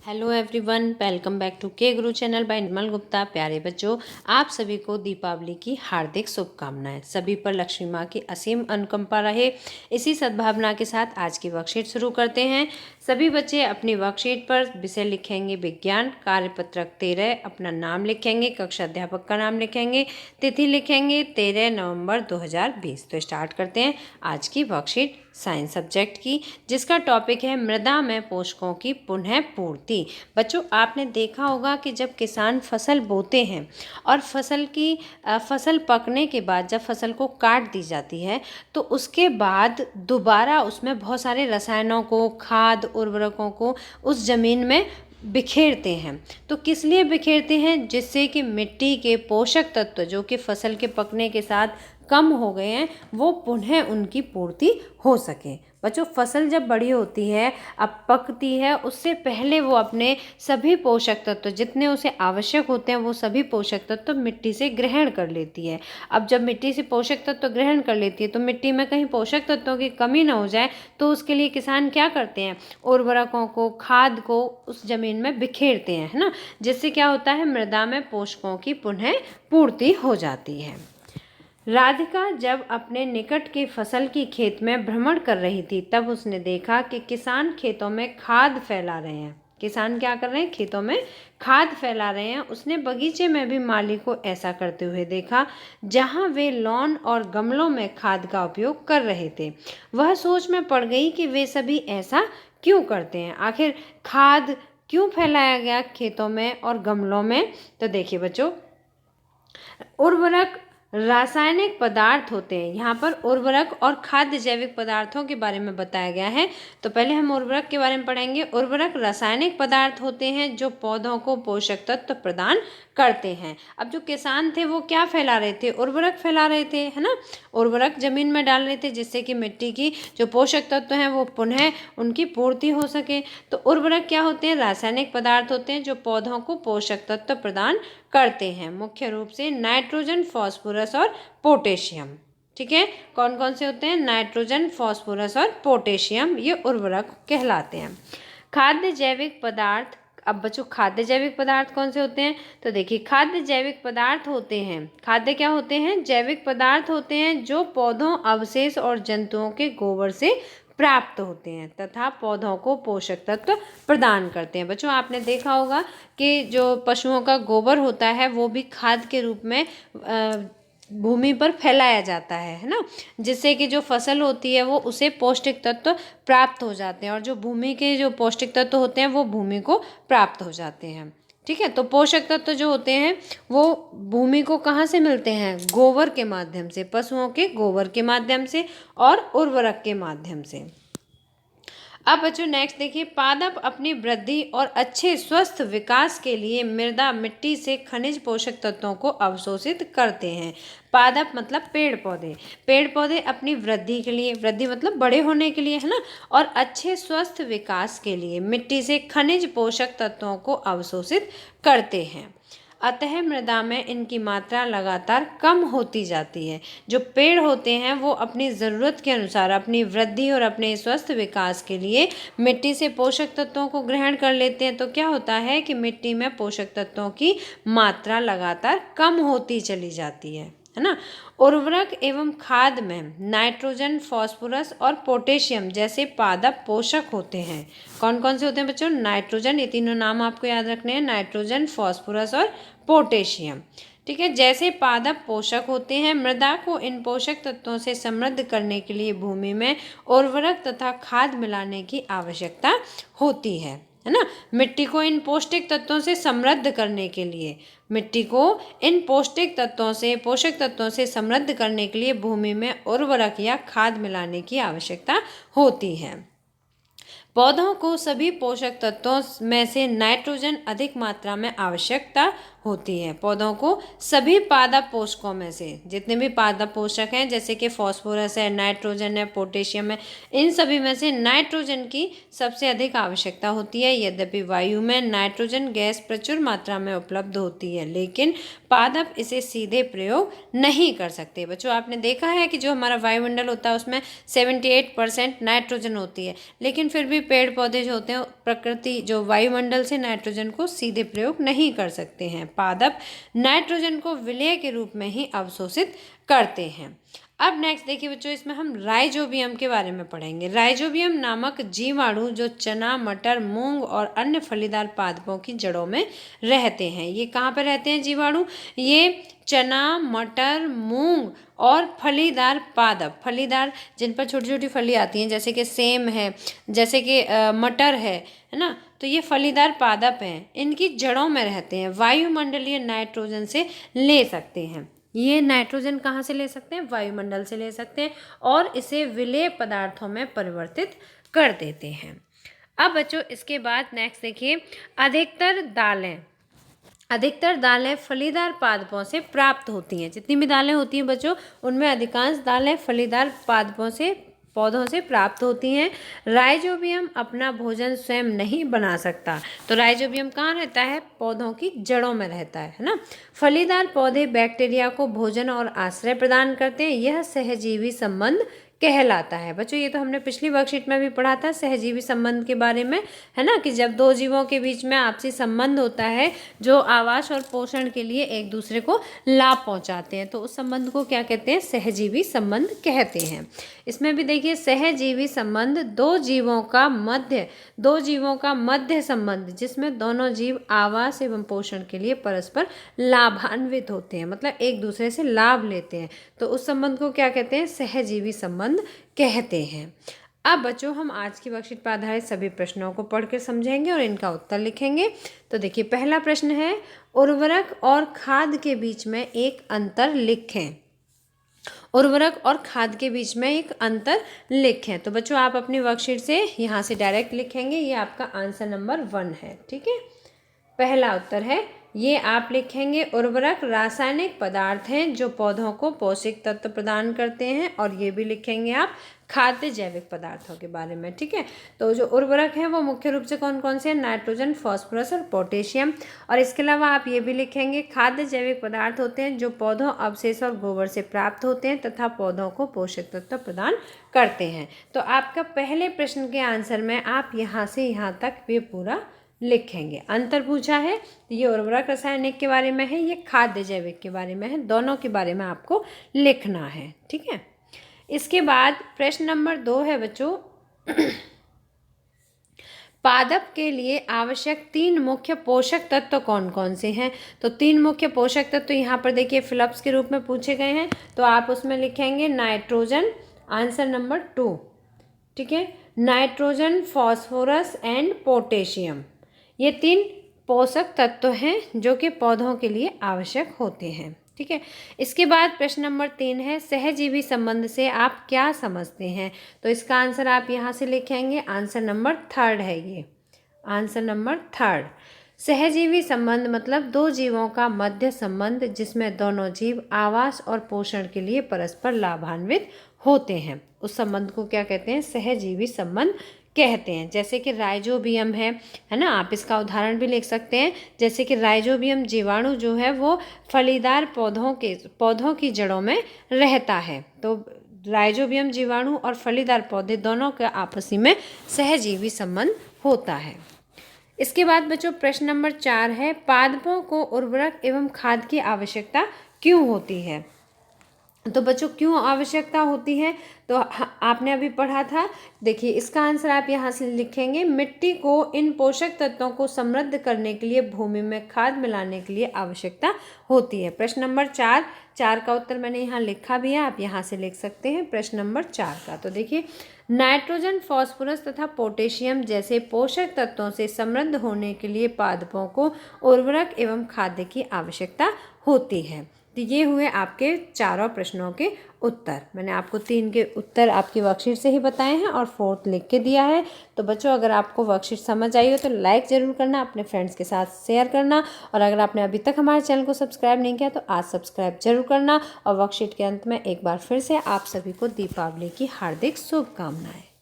Hello everyone, welcome back to K Guru channel bye निर्मल गुप्ता। प्यारे बच्चों, आप सभी को दीपावली की हार्दिक शुभकामनाएं। सभी पर लक्ष्मी माँ की असीम अनुकंपा रहे। इसी सद्भावना के साथ आज की वर्कशीट शुरू करते हैं। सभी बच्चे अपनी वर्कशीट पर विषय लिखेंगे विज्ञान, कार्यपत्रक 13, अपना नाम लिखेंगे, कक्षा अध्यापक का नाम लिखेंगे, तिथि लिखेंगे 13 नवंबर 2020। तो स्टार्ट करते हैं आज की वर्कशीट साइंस सब्जेक्ट की, जिसका टॉपिक है मृदा में पोषकों की पुनः पूर्ति। बच्चों, आपने देखा होगा कि जब किसान फसल बोते हैं और फसल पकने के बाद जब फसल को काट दी जाती है तो उसके बाद दोबारा उसमें बहुत सारे रसायनों को, खाद उर्वरकों को उस जमीन में बिखेरते हैं। तो किस लिए बिखेरते हैं? जिससे कि मिट्टी के पोषक तत्व जो कि फसल के पकने के साथ कम हो गए हैं वो पुनः उनकी पूर्ति हो सके। बच्चों, फसल जब बड़ी होती है, अब पकती है, उससे पहले वो अपने सभी पोषक तत्व जितने उसे आवश्यक होते हैं वो सभी पोषक तत्व मिट्टी से ग्रहण कर लेती है। अब जब मिट्टी से पोषक तत्व ग्रहण कर लेती है तो मिट्टी में कहीं पोषक तत्वों की कमी ना हो जाए, तो उसके लिए किसान क्या करते हैं? उर्वरकों को, खाद को उस जमीन में बिखेरते हैं, है ना। जिससे क्या होता है? मृदा में पोषकों की पुनः पूर्ति हो जाती है। राधिका जब अपने निकट की फसल की खेत में भ्रमण कर रही थी तब उसने देखा कि किसान खेतों में खाद फैला रहे हैं। किसान क्या कर रहे हैं? खेतों में खाद फैला रहे हैं। उसने बगीचे में भी माली को ऐसा करते हुए देखा, जहां वे लॉन और गमलों में खाद का उपयोग कर रहे थे। वह सोच में पड़ गई कि वे सभी ऐसा क्यों करते हैं। आखिर खाद क्यों फैलाया गया खेतों में और गमलों में? तो देखिए बच्चों, उर्वरक रासायनिक पदार्थ होते हैं। यहाँ पर उर्वरक और खाद्य जैविक पदार्थों के बारे में बताया गया है। तो पहले हम उर्वरक के बारे में पढ़ेंगे। उर्वरक रासायनिक पदार्थ होते हैं जो पौधों को पोषक तत्व प्रदान करते हैं। अब जो किसान थे वो क्या फैला रहे थे? उर्वरक फैला रहे थे, है ना। उर्वरक जमीन में डाल रहे थे जिससे कि मिट्टी की जो पोषक तत्व हैं वो पुनः उनकी पूर्ति हो सके। तो उर्वरक क्या होते हैं? रासायनिक पदार्थ होते हैं जो पौधों को पोषक तत्व प्रदान करते हैं। मुख्य रूप से नाइट्रोजन, फास्फोरस और पोटेशियम। ठीक है, कौन कौन से होते हैं? नाइट्रोजन, फास्फोरस और पोटेशियम, ये उर्वरक कहलाते हैं। खाद्य जैविक पदार्थ। अब बच्चों, खाद्य जैविक पदार्थ कौन से होते हैं? तो देखिए, खाद्य जैविक पदार्थ होते हैं, खाद्य क्या होते हैं? जैविक पदार्थ होते हैं जो पौधों, अवशेष और जंतुओं के गोबर से प्राप्त होते हैं तथा पौधों को पोषक तत्व प्रदान करते हैं। बच्चों, आपने देखा होगा कि जो पशुओं का गोबर होता है वो भी खाद के रूप में भूमि पर फैलाया जाता है ना। जिससे कि जो फसल होती है वो उसे पौष्टिक तत्व प्राप्त हो जाते हैं और जो भूमि के जो पौष्टिक तत्व होते हैं वो भूमि को प्राप्त हो जाते हैं। ठीक है, तो पोषक तत्व जो होते हैं वो भूमि को कहाँ से मिलते हैं? गोबर के माध्यम से, पशुओं के गोबर के माध्यम से और उर्वरक के माध्यम से। अब बच्चों नेक्स्ट देखिए, पादप अपनी वृद्धि और अच्छे स्वस्थ विकास के लिए मृदा मिट्टी से खनिज पोषक तत्वों को अवशोषित करते हैं। पादप मतलब पेड़ पौधे। पेड़ पौधे अपनी वृद्धि के लिए, वृद्धि मतलब बड़े होने के लिए, है ना, और अच्छे स्वस्थ विकास के लिए मिट्टी से खनिज पोषक तत्वों को अवशोषित करते हैं। अतः मृदा में इनकी मात्रा लगातार कम होती जाती है। जो पेड़ होते हैं वो अपनी ज़रूरत के अनुसार अपनी वृद्धि और अपने स्वस्थ विकास के लिए मिट्टी से पोषक तत्वों को ग्रहण कर लेते हैं। तो क्या होता है कि मिट्टी में पोषक तत्वों की मात्रा लगातार कम होती चली जाती है ना। उर्वरक एवं खाद में नाइट्रोजन, फास्फोरस और पोटेशियम जैसे पादप पोषक होते हैं। कौन कौन से होते हैं बच्चों? नाइट्रोजन, ये तीनों नाम आपको याद रखने हैं, नाइट्रोजन, फास्फोरस और पोटेशियम। ठीक है, जैसे पादप पोषक होते हैं, मृदा को इन पोषक तत्वों से समृद्ध करने के लिए भूमि में उर्वरक तथा खाद मिलाने की आवश्यकता होती है ना। मिट्टी को इन पौष्टिक तत्वों से समृद्ध करने के लिए, मिट्टी को इन पोषक तत्वों से समृद्ध करने के लिए भूमि में उर्वरक या खाद मिलाने की आवश्यकता होती है। पौधों को सभी पोषक तत्वों में से नाइट्रोजन अधिक मात्रा में आवश्यकता होती है। पौधों को सभी पादप पोषकों में से, जितने भी पादप पोषक हैं जैसे कि फास्फोरस है, नाइट्रोजन है, पोटेशियम है, इन सभी में से नाइट्रोजन की सबसे अधिक आवश्यकता होती है। यद्यपि वायु में नाइट्रोजन गैस प्रचुर मात्रा में उपलब्ध होती है, लेकिन पादप इसे सीधे प्रयोग नहीं कर सकते। बच्चों, आपने देखा है कि जो हमारा वायुमंडल होता है उसमें 78% नाइट्रोजन होती है, लेकिन फिर भी पेड़ पौधे जो होते हैं प्रकृति जो वायुमंडल से नाइट्रोजन को सीधे प्रयोग नहीं कर सकते हैं। पादप नाइट्रोजन को विलेय के रूप में ही अवशोषित करते हैं। अब नेक्स्ट देखिए बच्चों, इसमें हम राइजोबियम के बारे में पढ़ेंगे। राइजोबियम नामक जीवाणु जो चना, मटर, मूंग और अन्य फलीदार पादपों की जड़ों में रहते हैं। ये कहाँ पर रहते हैं जीवाणु? ये चना, मटर, मूंग और फलीदार पादप, फलीदार जिन पर छोटी छोटी फली आती हैं, जैसे कि सेम है, जैसे कि मटर है ना, तो ये फलीदार पादप हैं, इनकी जड़ों में रहते हैं। वायुमंडलीय नाइट्रोजन से ले सकते हैं। ये नाइट्रोजन कहाँ से ले सकते हैं? वायुमंडल से ले सकते हैं और इसे विलेय पदार्थों में परिवर्तित कर देते हैं। अब बच्चों इसके बाद नेक्स्ट देखिए, अधिकतर दालें फलीदार पादपों से प्राप्त होती हैं। जितनी भी दालें होती हैं बच्चों, उनमें अधिकांश दालें फलीदार पौधों से प्राप्त होती हैं। राइजोबियम अपना भोजन स्वयं नहीं बना सकता, तो राइजोबियम कहाँ रहता है? पौधों की जड़ों में रहता है ना। फलीदार पौधे बैक्टीरिया को भोजन और आश्रय प्रदान करते हैं। यह सहजीवी संबंध कहलाता है। बच्चों ये तो हमने पिछली वर्कशीट में भी पढ़ा था सहजीवी संबंध के बारे में, है ना, कि जब दो जीवों के बीच में आपसी संबंध होता है जो आवास और पोषण के लिए एक दूसरे को लाभ पहुंचाते हैं, तो उस संबंध को क्या कहते हैं? सहजीवी संबंध कहते हैं। इसमें भी देखिए सहजीवी संबंध दो जीवों का मध्य संबंध जिसमें दोनों जीव आवास एवं पोषण के लिए परस्पर लाभान्वित होते हैं, मतलब एक दूसरे से लाभ लेते हैं, तो उस संबंध को क्या कहते हैं? सहजीवी संबंध कहते हैं। अब बच्चों हम आज की वर्कशीट पर आधारित सभी प्रश्नों को पढ़कर समझेंगे और इनका उत्तर लिखेंगे। तो देखिए पहला प्रश्न है, उर्वरक और खाद के बीच में एक अंतर लिखें। उर्वरक और खाद के बीच में एक अंतर लिखें। तो बच्चों आप अपनी वर्कशीट से यहाँ से डायरेक्ट लिखेंगे, ये आपका आंसर नंबर 1 है। ठीक है, पहला उत्तर है ये आप लिखेंगे, उर्वरक रासायनिक पदार्थ हैं जो पौधों को पोषक तत्व प्रदान करते हैं, और ये भी लिखेंगे आप खाद्य जैविक पदार्थों के बारे में। ठीक है, तो जो उर्वरक हैं वो मुख्य रूप से कौन कौन से हैं? नाइट्रोजन, फास्फोरस और पोटेशियम। और इसके अलावा आप ये भी लिखेंगे, खाद्य जैविक पदार्थ होते हैं जो पौधों अवशेष और गोबर से प्राप्त होते हैं तथा पौधों को पोषक तत्व प्रदान करते हैं। तो आपका पहले प्रश्न के आंसर में आप यहाँ से यहाँ तक ये पूरा लिखेंगे। अंतर पूछा है, ये उर्वरक रासायनिक के बारे में है, ये खाद्य जैविक के बारे में है, दोनों के बारे में आपको लिखना है। ठीक है, इसके बाद प्रश्न नंबर 2 है बच्चों, पादप के लिए आवश्यक 3 मुख्य पोषक तत्व कौन कौन से हैं? तो 3 मुख्य पोषक तत्व तो यहाँ पर देखिए फिलप्स के रूप में पूछे गए हैं, तो आप उसमें लिखेंगे नाइट्रोजन, आंसर नंबर 2। ठीक है, नाइट्रोजन, फास्फोरस एंड पोटेशियम, ये 3 पोषक तत्व हैं जो कि पौधों के लिए आवश्यक होते हैं। ठीक है, इसके बाद प्रश्न नंबर 3 है, सहजीवी संबंध से आप क्या समझते हैं? तो इसका आंसर आप यहाँ से लिखेंगे, आंसर नंबर 3 है ये, आंसर नंबर 3। सहजीवी संबंध मतलब दो जीवों का मध्य संबंध जिसमें दोनों जीव आवास और पोषण के लिए परस्पर लाभान्वित होते हैं, उस संबंध को क्या कहते हैं? सहजीवी संबंध कहते हैं। जैसे कि राइजोबियम है ना, आप इसका उदाहरण भी लिख सकते हैं, जैसे कि राइजोबियम जीवाणु जो है वो फलीदार पौधों की जड़ों में रहता है, तो राइजोबियम जीवाणु और फलीदार पौधे दोनों का आपसी में सहजीवी संबंध होता है। इसके बाद बच्चों प्रश्न नंबर 4 है, पादपों को उर्वरक एवं खाद की आवश्यकता क्यों होती है? तो बच्चों क्यों आवश्यकता होती है? तो आपने अभी पढ़ा था, देखिए इसका आंसर आप यहाँ से लिखेंगे, मिट्टी को इन पोषक तत्वों को समृद्ध करने के लिए भूमि में खाद मिलाने के लिए आवश्यकता होती है। प्रश्न नंबर 4 का उत्तर मैंने यहाँ लिखा भी है, आप यहाँ से लिख सकते हैं प्रश्न नंबर 4 का। तो देखिए नाइट्रोजन, फास्फोरस तथा पोटेशियम जैसे पोषक तत्वों से समृद्ध होने के लिए पादपों को उर्वरक एवं खाद्य की आवश्यकता होती है। तो ये हुए आपके चारों प्रश्नों के उत्तर। मैंने आपको 3 के उत्तर आपकी वर्कशीट से ही बताए हैं और 4th लिख के दिया है। तो बच्चों अगर आपको वर्कशीट समझ आई हो तो लाइक ज़रूर करना, अपने फ्रेंड्स के साथ शेयर करना, और अगर आपने अभी तक हमारे चैनल को सब्सक्राइब नहीं किया तो आज सब्सक्राइब जरूर करना। और वर्कशीट के अंत में एक बार फिर से आप सभी को दीपावली की हार्दिक शुभकामनाएँ।